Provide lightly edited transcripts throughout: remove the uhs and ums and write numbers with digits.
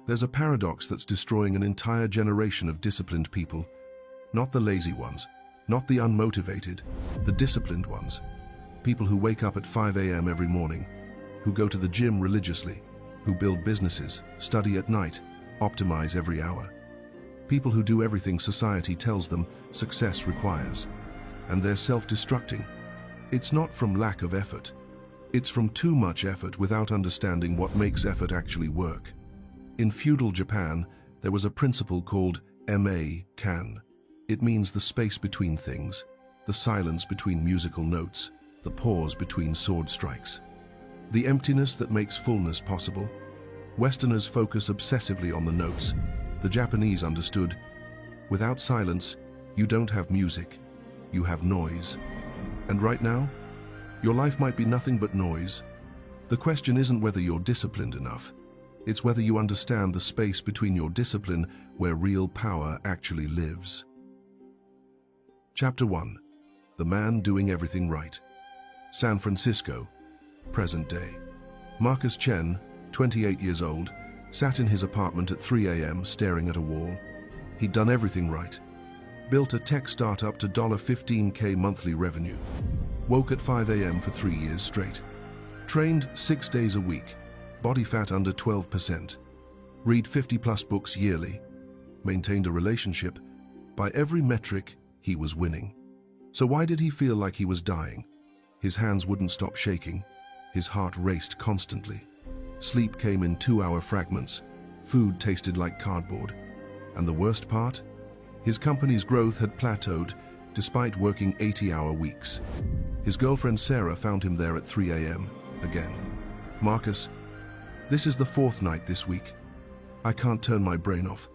There's a paradox that's destroying an entire generation of disciplined people. Not the lazy ones, not the unmotivated, the disciplined ones. People who wake up at 5 a.m. every morning, who go to the gym religiously, who build businesses, study at night, optimize every hour. People who do everything society tells them success requires. And they're self-destructing. It's not from lack of effort. It's from too much effort without understanding what makes effort actually work. In feudal Japan, there was a principle called kan. It means the space between things, the silence between musical notes, the pause between sword strikes. The emptiness that makes fullness possible. Westerners focus obsessively on the notes. The Japanese understood, without silence, you don't have music, you have noise. And right now, your life might be nothing but noise. The question isn't whether you're disciplined enough. It's whether you understand the space between your discipline where real power actually lives. Chapter 1. The Man Doing Everything Right. San Francisco, present day. Marcus Chen, 28 years old, sat in his apartment at 3 a.m. staring at a wall. He'd done everything right. Built a tech startup to $15K monthly revenue. Woke at 5 a.m. for 3 years straight. Trained 6 days a week. Body fat under 12%. Read 50+ books yearly. Maintained a relationship. By every metric, he was winning. So why did he feel like he was dying? His hands wouldn't stop shaking. His heart raced constantly. Sleep came in 2-hour fragments. Food tasted like cardboard. And the worst part? His company's growth had plateaued despite working 80-hour weeks. His girlfriend Sarah found him there at 3 a.m. again. Marcus, this is the 4th night this week. I can't turn my brain off.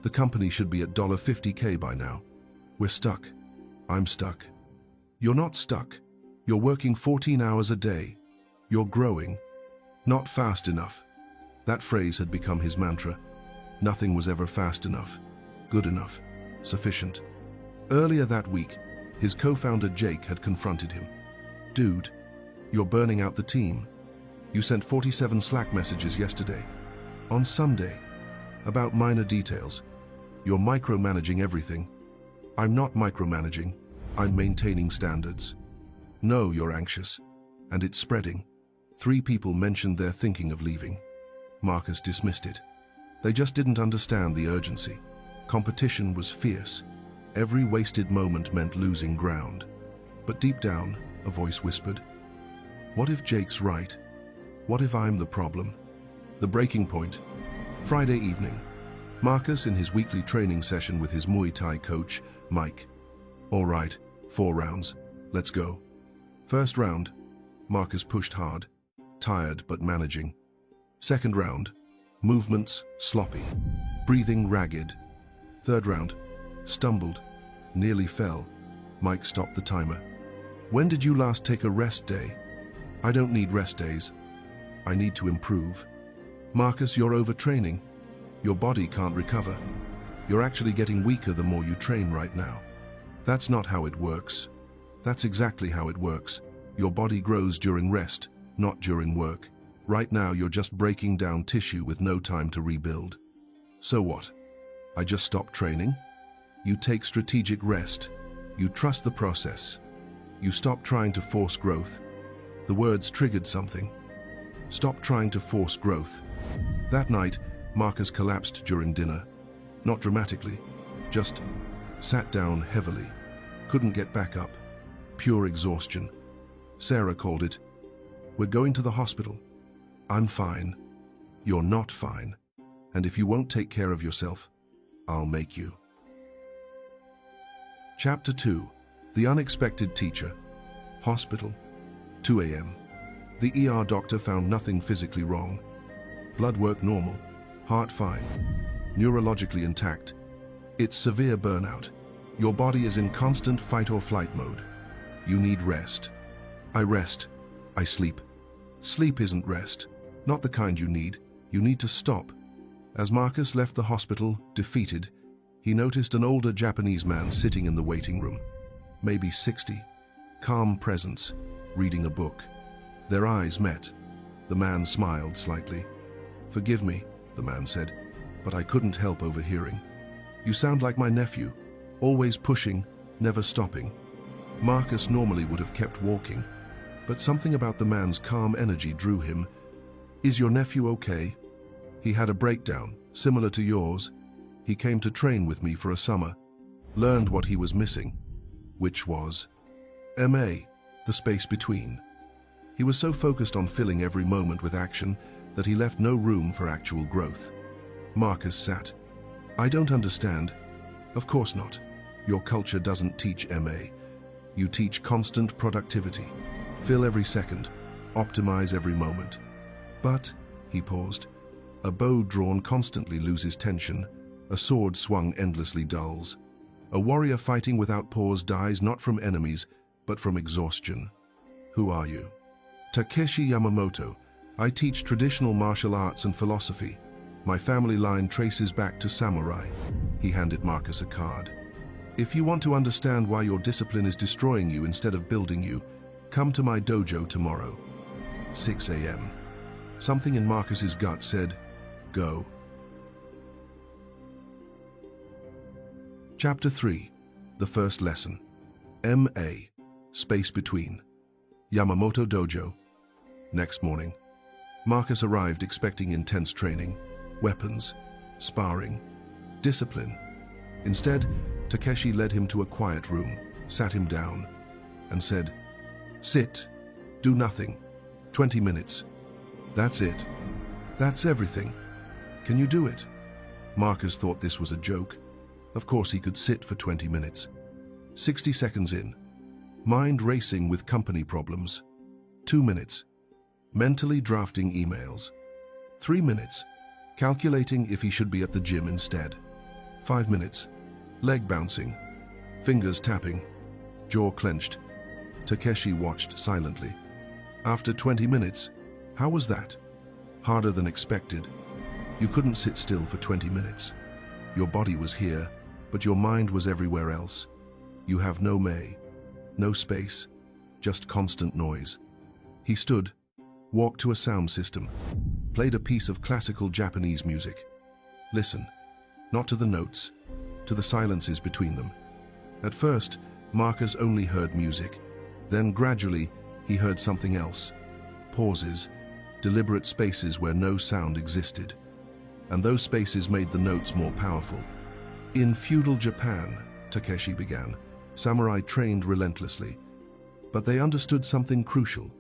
The company should be at $50K by now. We're stuck. I'm stuck. You're not stuck. You're working 14 hours a day. You're growing. Not fast enough. That phrase had become his mantra. Nothing was ever fast enough, good enough, sufficient. Earlier that week, his co-founder Jake had confronted him. Dude, you're burning out the team. You sent 47 Slack messages yesterday. On Sunday. About minor details. You're micromanaging everything. I'm not micromanaging. I'm maintaining standards. No, you're anxious. And it's spreading. 3 people mentioned they're thinking of leaving. Marcus dismissed it. They just didn't understand the urgency. Competition was fierce. Every wasted moment meant losing ground. But deep down, a voice whispered, what if Jake's right? What if I'm the problem? The breaking point. Friday evening. Marcus in his weekly training session with his Muay Thai coach, Mike. All right, 4 rounds. Let's go. First round. Marcus pushed hard. Tired but managing. Second round. Movements sloppy. Breathing ragged. Third round. Stumbled. Nearly fell. Mike stopped the timer. When did you last take a rest day? I don't need rest days. I need to improve. Marcus, you're overtraining. Your body can't recover. You're actually getting weaker the more you train right now. That's not how it works. That's exactly how it works. Your body grows during rest, not during work. Right now you're just breaking down tissue with no time to rebuild. So what? I just stopped training? You take strategic rest. You trust the process. You stop trying to force growth. The words triggered something. Stop trying to force growth. That night, Marcus collapsed during dinner. Not dramatically, just sat down heavily. Couldn't get back up. Pure exhaustion. Sarah called it. We're going to the hospital. I'm fine. You're not fine. And if you won't take care of yourself, I'll make you. Chapter 2. The Unexpected Teacher. Hospital. 2 a.m. The ER doctor found nothing physically wrong. Blood work normal. Heart fine. Neurologically intact. It's severe burnout. Your body is in constant fight or flight mode. You need rest. I rest. I sleep. Sleep isn't rest. Not the kind you need. You need to stop. As Marcus left the hospital, defeated, he noticed an older Japanese man sitting in the waiting room. Maybe 60. Calm presence, reading a book. Their eyes met. The man smiled slightly. Forgive me, the man said. but I couldn't help overhearing. "You sound like my nephew, always pushing, never stopping." Marcus normally would have kept walking, but something about the man's calm energy drew him. "Is your nephew okay?" "He had a breakdown, similar to yours. He came to train with me for a summer, learned what he was missing, which was MA, the space between. He was so focused on filling every moment with action that he left no room for actual growth." Marcus sat. "I don't understand." "Of course not. Your culture doesn't teach MA. You teach constant productivity. Fill every second, optimize every moment." "But," he paused, "a bow drawn constantly loses tension, a sword swung endlessly dulls. A warrior fighting without pause dies not from enemies, but from exhaustion." "Who are you?" "Takeshi Yamamoto. I teach traditional martial arts and philosophy. My family line traces back to samurai." He handed Marcus a card. "If you want to understand why your discipline is destroying you instead of building you, come to my dojo tomorrow." 6 a.m. Something in Marcus's gut said, "Go." Chapter 3. The First Lesson. MA. Space Between. Yamamoto Dojo. Next morning, Marcus arrived expecting intense training, weapons, sparring, discipline. Instead, Takeshi led him to a quiet room, sat him down, and said, "Sit, do nothing, 20 minutes. That's it. That's everything. Can you do it?" Marcus thought this was a joke. Of course he could sit for 20 minutes. 60 seconds in, mind racing with company problems. 2 minutes, mentally drafting emails. 3 minutes, calculating if he should be at the gym instead. 5 minutes, leg bouncing, fingers tapping, jaw clenched. Takeshi watched silently. After 20 minutes, how was that? Harder than expected. You couldn't sit still for 20 minutes. Your body was here, but your mind was everywhere else. You have no may, no space, just constant noise. He stood, walked to a sound system, played a piece of classical Japanese music. Listen, not to the notes, to the silences between them. At first, Marcus only heard music. Then gradually, he heard something else. Pauses, deliberate spaces where no sound existed. And those spaces made the notes more powerful. In feudal Japan, Takeshi began, samurai trained relentlessly. But they understood something crucial.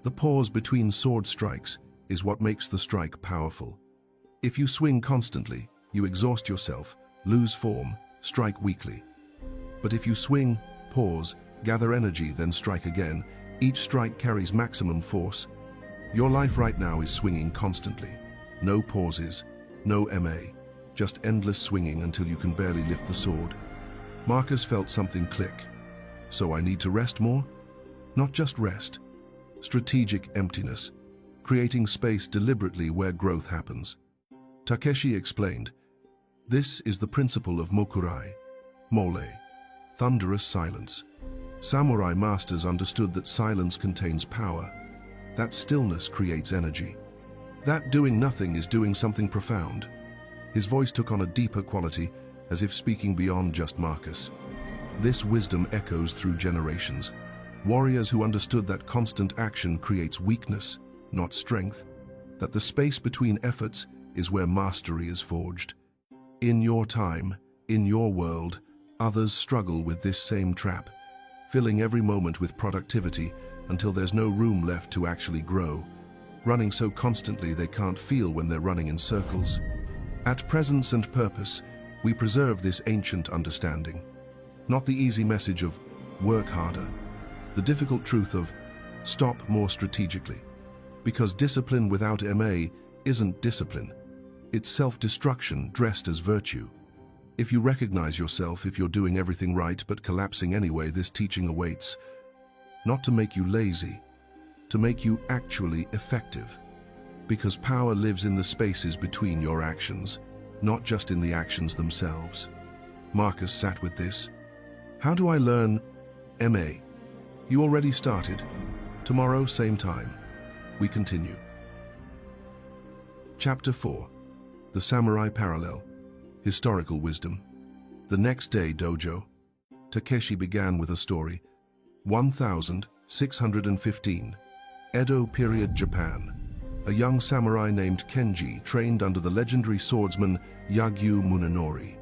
The pause between sword strikes is what makes the strike powerful. If you swing constantly, you exhaust yourself, lose form, strike weakly. But if you swing, pause, gather energy, then strike again, each strike carries maximum force. Your life right now is swinging constantly. No pauses, no MA, just endless swinging until you can barely lift the sword. Marcus felt something click. So I need to rest more? Not just rest. Strategic emptiness, creating space deliberately where growth happens. Takeshi explained, "This is the principle of mokurai, mole, thunderous silence." Samurai masters understood that silence contains power, that stillness creates energy, that doing nothing is doing something profound. His voice took on a deeper quality, as if speaking beyond just Marcus. This wisdom echoes through generations. Warriors who understood that constant action creates weakness, not strength, that the space between efforts is where mastery is forged. In your time, in your world, others struggle with this same trap, filling every moment with productivity until there's no room left to actually grow, running so constantly they can't feel when they're running in circles. At Presence and Purpose, we preserve this ancient understanding. Not the easy message of work harder, the difficult truth of stop more strategically. Because discipline without MA isn't discipline. It's self-destruction dressed as virtue. If you recognize yourself, if you're doing everything right but collapsing anyway, this teaching awaits. Not to make you lazy, to make you actually effective. Because power lives in the spaces between your actions, not just in the actions themselves. Marcus sat with this. How do I learn MA? You already started. Tomorrow, same time. We continue. Chapter 4. The samurai parallel. Historical wisdom. The next day, dojo. Takeshi began with a story. 1615. Edo period Japan. A young samurai named Kenji trained under the legendary swordsman Yagyu Munenori.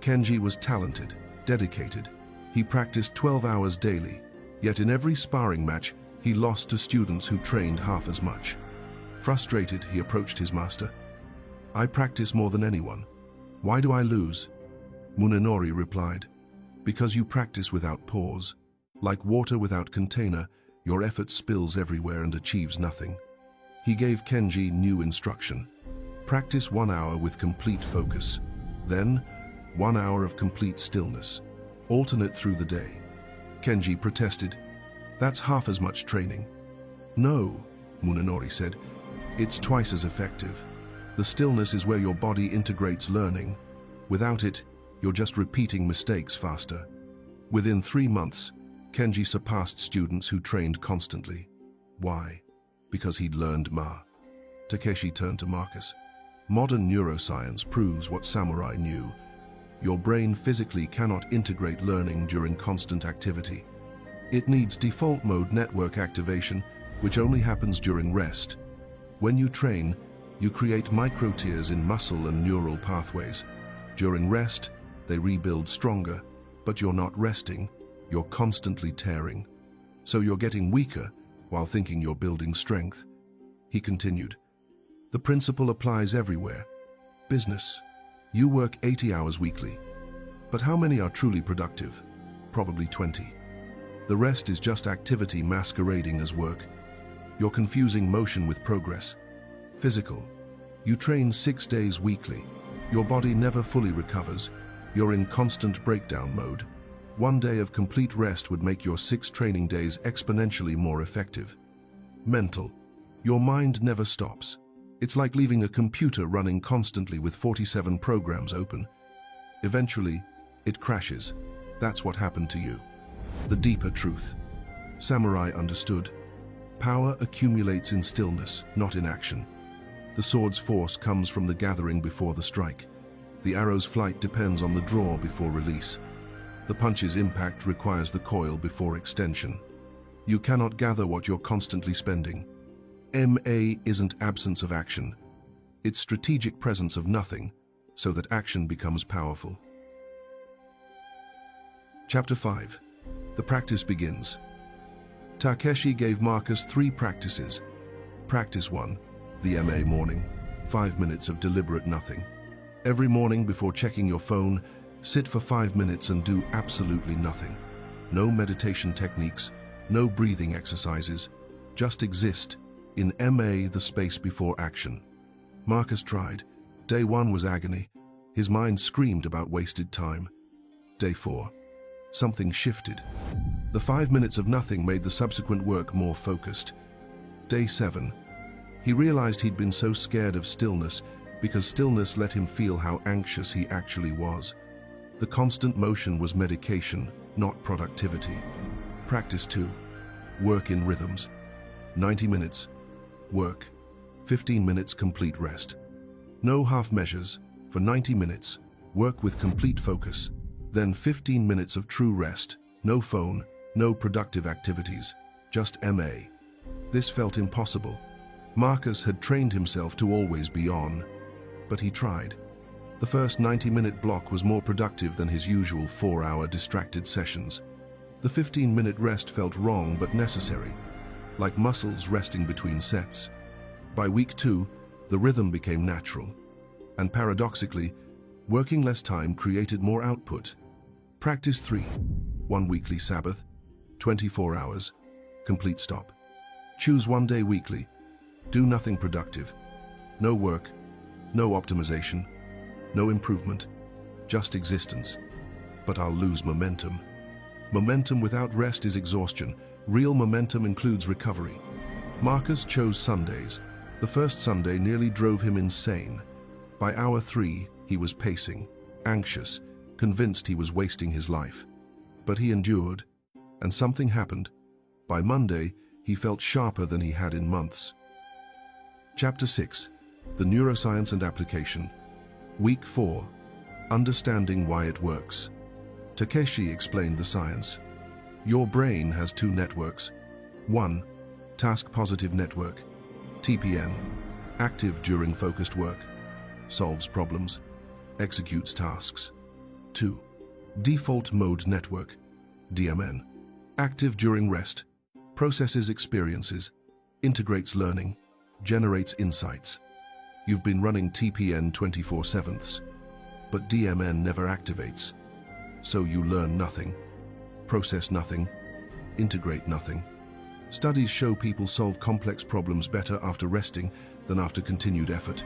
Kenji was talented, dedicated. He practiced 12 hours daily, yet in every sparring match, he lost to students who trained half as much. Frustrated, he approached his master. "I practice more than anyone. Why do I lose?" Munenori replied, "Because you practice without pause. Like water without container, your effort spills everywhere and achieves nothing." He gave Kenji new instruction. Practice 1 hour with complete focus. Then, 1 hour of complete stillness. Alternate through the day. Kenji protested, "That's half as much training." "No," Munenori said, "it's twice as effective. The stillness is where your body integrates learning. Without it, you're just repeating mistakes faster." Within 3 months, Kenji surpassed students who trained constantly. Why? Because he'd learned Ma. Takeshi turned to Marcus. "Modern neuroscience proves what samurai knew. Your brain physically cannot integrate learning during constant activity. It needs default mode network activation, which only happens during rest. When you train, you create micro-tears in muscle and neural pathways. During rest, they rebuild stronger, but you're not resting, you're constantly tearing. So you're getting weaker while thinking you're building strength." He continued, "The principle applies everywhere. Business. You work 80 hours weekly. But how many are truly productive? Probably 20. The rest is just activity masquerading as work. You're confusing motion with progress. Physical. You train 6 days weekly. Your body never fully recovers. You're in constant breakdown mode. 1 day of complete rest would make your 6 training days exponentially more effective. Mental. Your mind never stops. It's like leaving a computer running constantly with 47 programs open. Eventually, it crashes. That's what happened to you." The deeper truth. Samurai understood. Power accumulates in stillness, not in action. The sword's force comes from the gathering before the strike. The arrow's flight depends on the draw before release. The punch's impact requires the coil before extension. You cannot gather what you're constantly spending. MA isn't absence of action. It's strategic presence of nothing, so that action becomes powerful. Chapter 5. The practice begins. Takeshi gave Marcus 3 practices. Practice 1, the MA morning, 5 minutes of deliberate nothing. Every morning before checking your phone, sit for 5 minutes and do absolutely nothing. No meditation techniques, no breathing exercises, just exist in MA, the space before action. Marcus tried. Day 1 was agony. His mind screamed about wasted time. Day 4. Something shifted. The 5 minutes of nothing made the subsequent work more focused. Day 7. He realized he'd been so scared of stillness because stillness let him feel how anxious he actually was. The constant motion was medication, not productivity. Practice 2. Work in rhythms. 90 minutes. Work. 15 minutes complete rest. No half measures. For 90 minutes, work with complete focus. Then 15 minutes of true rest. No phone, no productive activities. Just MA. This felt impossible. Marcus had trained himself to always be on. But he tried. The first 90-minute block was more productive than his usual 4-hour distracted sessions. The 15-minute rest felt wrong but necessary, like muscles resting between sets. By week 2, the rhythm became natural. And paradoxically, working less time created more output. Practice 3. 1 weekly Sabbath, 24 hours, complete stop. Choose 1 day weekly. Do nothing productive. No work, no optimization, no improvement, just existence. But I'll lose momentum. Momentum without rest is exhaustion. Real momentum includes recovery. Marcus chose Sundays. The first Sunday nearly drove him insane. By hour 3, he was pacing, anxious, convinced he was wasting his life. But he endured, and something happened. By Monday, he felt sharper than he had in months. Chapter 6. The Neuroscience and Application. Week 4. Understanding why it works. Takeshi explained the science. Your brain has two networks. 1. Task-positive network, TPN, active during focused work, solves problems, executes tasks. 2. Default mode network, DMN, active during rest, processes experiences, integrates learning, generates insights. You've been running TPN 24/7, but DMN never activates. So you learn nothing, process nothing, integrate nothing. Studies show people solve complex problems better after resting than after continued effort,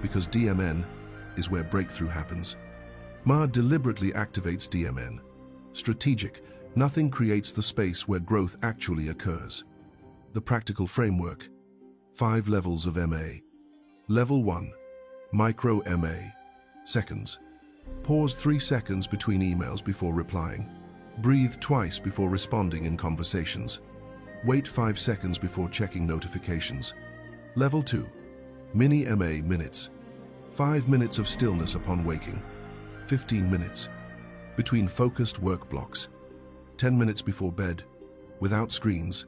because DMN is where breakthrough happens. Ma deliberately activates DMN. Strategic, nothing creates the space where growth actually occurs. The practical framework. 5 levels of MA. Level 1. Micro MA. Seconds. Pause 3 seconds between emails before replying. Breathe twice before responding in conversations. Wait 5 seconds before checking notifications. Level 2. Mini MA minutes. 5 minutes of stillness upon waking. 15 minutes. Between focused work blocks. 10 minutes before bed. Without screens.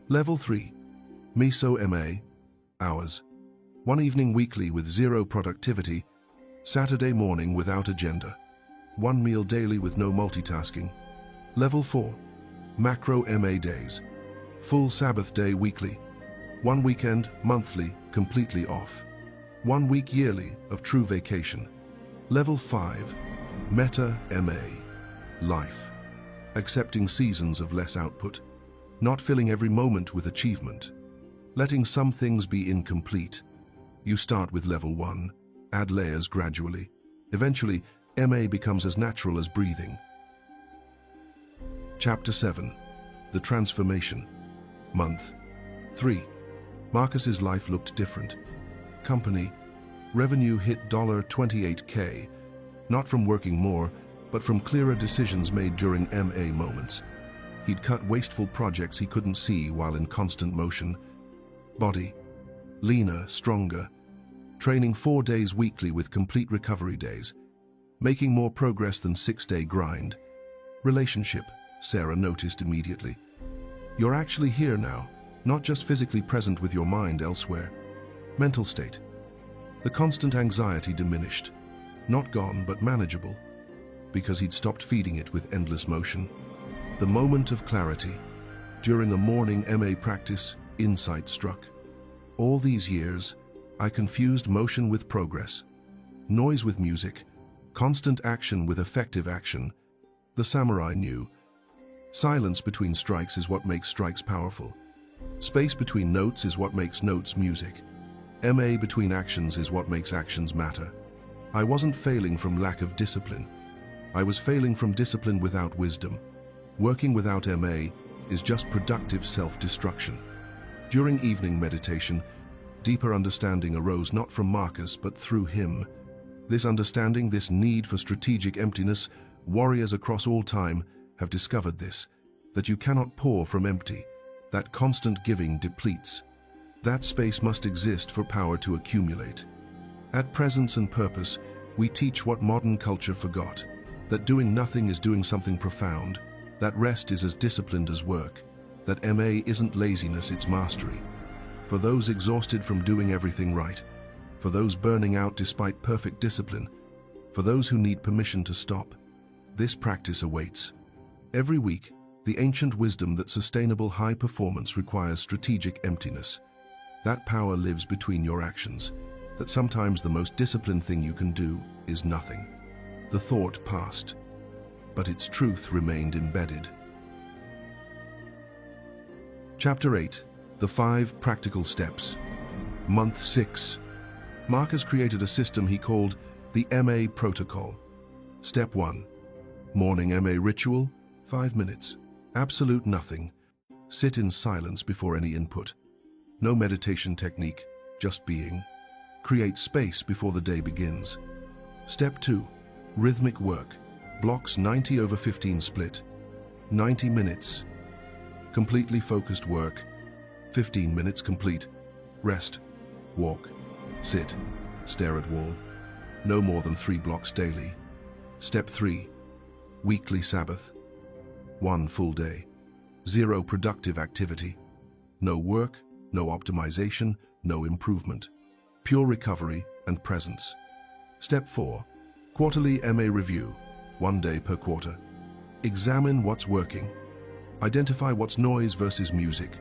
Level 3. Meso MA. Hours. 1 evening weekly with 0 productivity. Saturday morning without agenda. 1 meal daily with no multitasking. Level 4. Macro MA days. Full Sabbath day weekly. 1 weekend, monthly, completely off. 1 week yearly of true vacation. Level 5. Meta MA. Life. Accepting seasons of less output. Not filling every moment with achievement. Letting some things be incomplete. You start with level 1, add layers gradually. Eventually, MA becomes as natural as breathing. Chapter 7. The Transformation. Month 3. Marcus's life looked different. Company. Revenue hit $28K, not from working more, but from clearer decisions made during MA moments. He'd cut wasteful projects he couldn't see while in constant motion. Body. Leaner, stronger. Training 4 days weekly with complete recovery days. Making more progress than 6-day grind. Relationship. Sarah noticed immediately. You're actually here now, not just physically present with your mind elsewhere. Mental state. The constant anxiety diminished. Not gone, but manageable. Because he'd stopped feeding it with endless motion. The moment of clarity. During a morning MA practice, insight struck. All these years, I confused motion with progress. Noise with music. Constant action with effective action. The samurai knew. Silence between strikes is what makes strikes powerful. Space between notes is what makes notes music. MA between actions is what makes actions matter. I wasn't failing from lack of discipline. I was failing from discipline without wisdom. Working without MA is just productive self-destruction. During evening meditation, deeper understanding arose not from Marcus but through him. This understanding, this need for strategic emptiness, warriors across all time have discovered this, that you cannot pour from empty, that constant giving depletes. That space must exist for power to accumulate. At Presence and Purpose, we teach what modern culture forgot, that doing nothing is doing something profound, that rest is as disciplined as work, that MA isn't laziness, it's mastery. For those exhausted from doing everything right, for those burning out despite perfect discipline, for those who need permission to stop, this practice awaits. Every week, the ancient wisdom that sustainable high performance requires strategic emptiness. That power lives between your actions, that sometimes the most disciplined thing you can do is nothing. The thought passed, but its truth remained embedded. Chapter 8. The 5 Practical Steps. Month 6. Marcus created a system he called the MA Protocol. Step 1. Morning MA ritual, 5 minutes. Absolute nothing. Sit in silence before any input. No meditation technique, just being. Create space before the day begins. Step 2. Rhythmic work. Blocks 90/15 split. 90 minutes. Completely focused work. 15 minutes complete. Rest. Walk. Sit. Stare at wall. no more than 3 blocks daily. Step 3. Weekly Sabbath. 1 full day. 0 productive activity. No work, no optimization, no improvement. Pure recovery and presence. Step 4. Quarterly MA review. 1 day per quarter. Examine what's working. Identify what's noise versus music.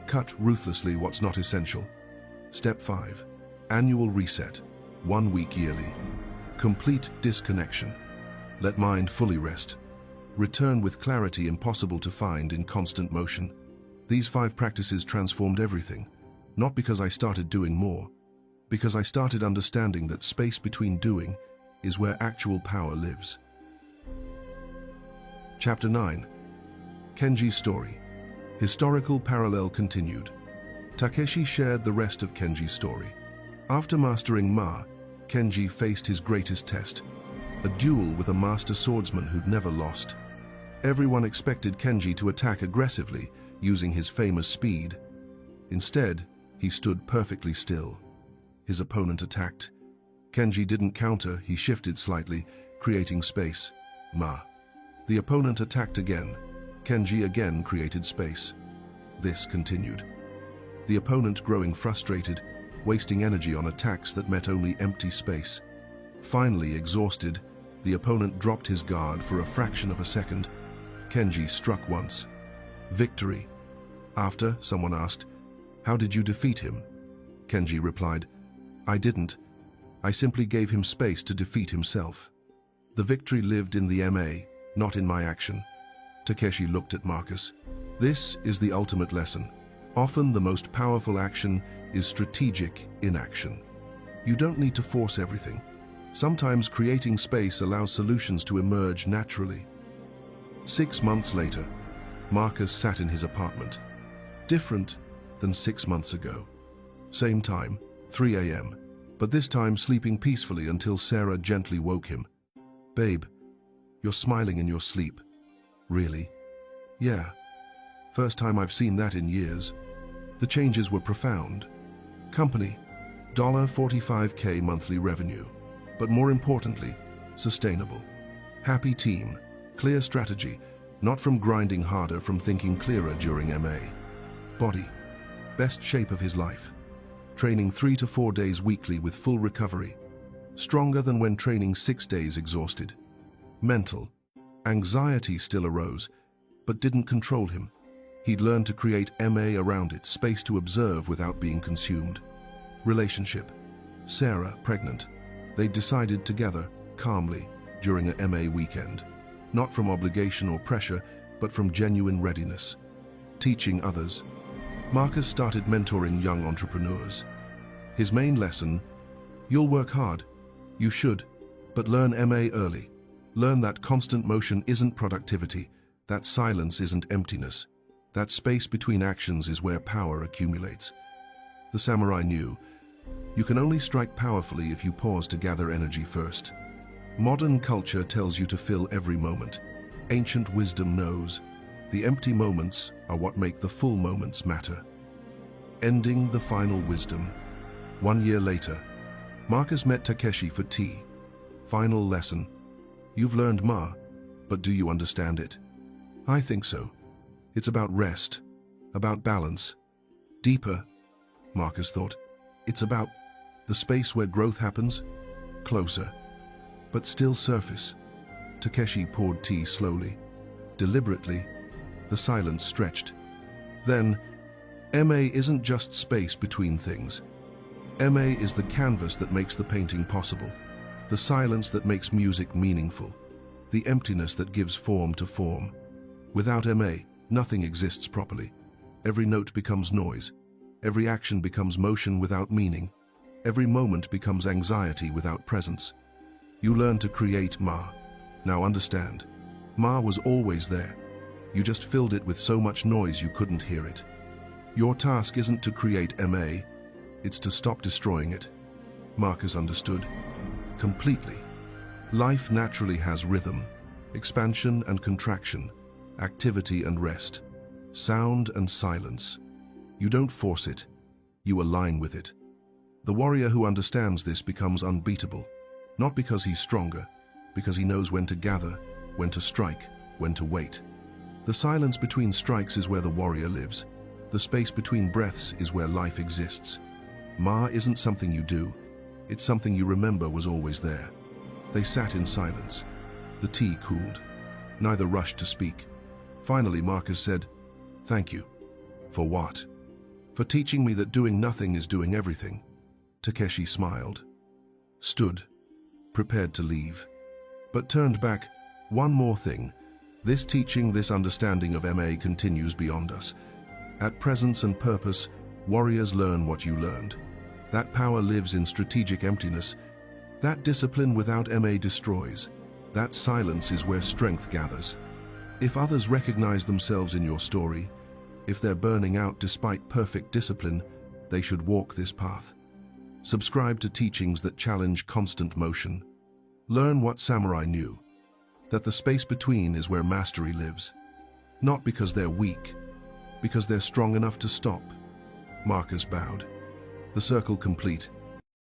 Cut ruthlessly what's not essential. Step 5. Annual reset. 1 week yearly. Complete disconnection. Let mind fully rest. Return with clarity impossible to find in constant motion. These 5 practices transformed everything. Not because I started doing more, because I started understanding that space between doing is where actual power lives. Chapter 9. Kenji's story. Historical parallel continued. Takeshi shared the rest of Kenji's story. After mastering Ma, Kenji faced his greatest test, a duel with a master swordsman who'd never lost. Everyone expected Kenji to attack aggressively, using his famous speed. Instead, he stood perfectly still. His opponent attacked. Kenji didn't counter, he shifted slightly, creating space. Ma. The opponent attacked again. Kenji again created space. This continued. The opponent growing frustrated, wasting energy on attacks that met only empty space. Finally exhausted, the opponent dropped his guard for a fraction of a second. Kenji struck once. Victory. After, someone asked, "How did you defeat him?" Kenji replied, "I didn't. I simply gave him space to defeat himself." The victory lived in the MA, not in my action. Takeshi looked at Marcus. This is the ultimate lesson. Often the most powerful action is strategic inaction. You don't need to force everything. Sometimes creating space allows solutions to emerge naturally. 6 months later, Marcus sat in his apartment. Different than 6 months ago. Same time, 3 a.m., but this time sleeping peacefully until Sarah gently woke him. "Babe, you're smiling in your sleep." "Really?" "Yeah. First time I've seen that in years." The changes were profound. Company, $45K monthly revenue, but more importantly, sustainable. Happy team, clear strategy, not from grinding harder, from thinking clearer during MA. Body, best shape of his life. Training 3 to 4 days weekly with full recovery. Stronger than when training 6 days exhausted. Mental, anxiety still arose, but didn't control him. He'd learned to create MA around it, space to observe without being consumed. Relationship, Sarah pregnant. They decided together, calmly, during a MA weekend. Not from obligation or pressure, but from genuine readiness. Teaching others. Marcus started mentoring young entrepreneurs. His main lesson: you'll work hard. You should, but learn MA early. Learn that constant motion isn't productivity, that silence isn't emptiness. That space between actions is where power accumulates. The samurai knew, you can only strike powerfully if you pause to gather energy first. Modern culture tells you to fill every moment. Ancient wisdom knows, the empty moments are what make the full moments matter. Ending the final wisdom. 1 year later, Marcus met Takeshi for tea. Final lesson. You've learned Ma, but do you understand it? I think so. It's about rest, about balance. Deeper, Marcus thought. It's about the space where growth happens. Closer, but still surface. Takeshi poured tea slowly, deliberately. The silence stretched. Then, MA isn't just space between things. MA is the canvas that makes the painting possible, the silence that makes music meaningful, the emptiness that gives form to form. Without MA, nothing exists properly. Every note becomes noise. Every action becomes motion without meaning. Every moment becomes anxiety without presence. You learn to create Ma. Now understand, Ma was always there. You just filled it with so much noise you couldn't hear it. Your task isn't to create MA, it's to stop destroying it. Marcus understood. Completely. Life naturally has rhythm, expansion and contraction, activity and rest, sound and silence. You don't force it, you align with it. The warrior who understands this becomes unbeatable, Not because he's stronger, because he knows when to gather, when to strike, when to wait. The silence between strikes is where the warrior lives. The space between breaths is where life exists. Ma isn't something you do. It's something you remember was always there. They sat in silence. The tea cooled. Neither rushed to speak. Finally, Marcus said, "Thank you." "For what?" "For teaching me that doing nothing is doing everything." Takeshi smiled, stood, prepared to leave, but turned back. "One more thing. This teaching, this understanding of MA continues beyond us. At presence and purpose, warriors learn what you learned. That power lives in strategic emptiness. That discipline without MA destroys. That silence is where strength gathers. If others recognize themselves in your story, if they're burning out despite perfect discipline, they should walk this path. Subscribe to teachings that challenge constant motion. Learn what samurai knew, that the space between is where mastery lives. Not because they're weak, because they're strong enough to stop." Marcus bowed. The circle complete,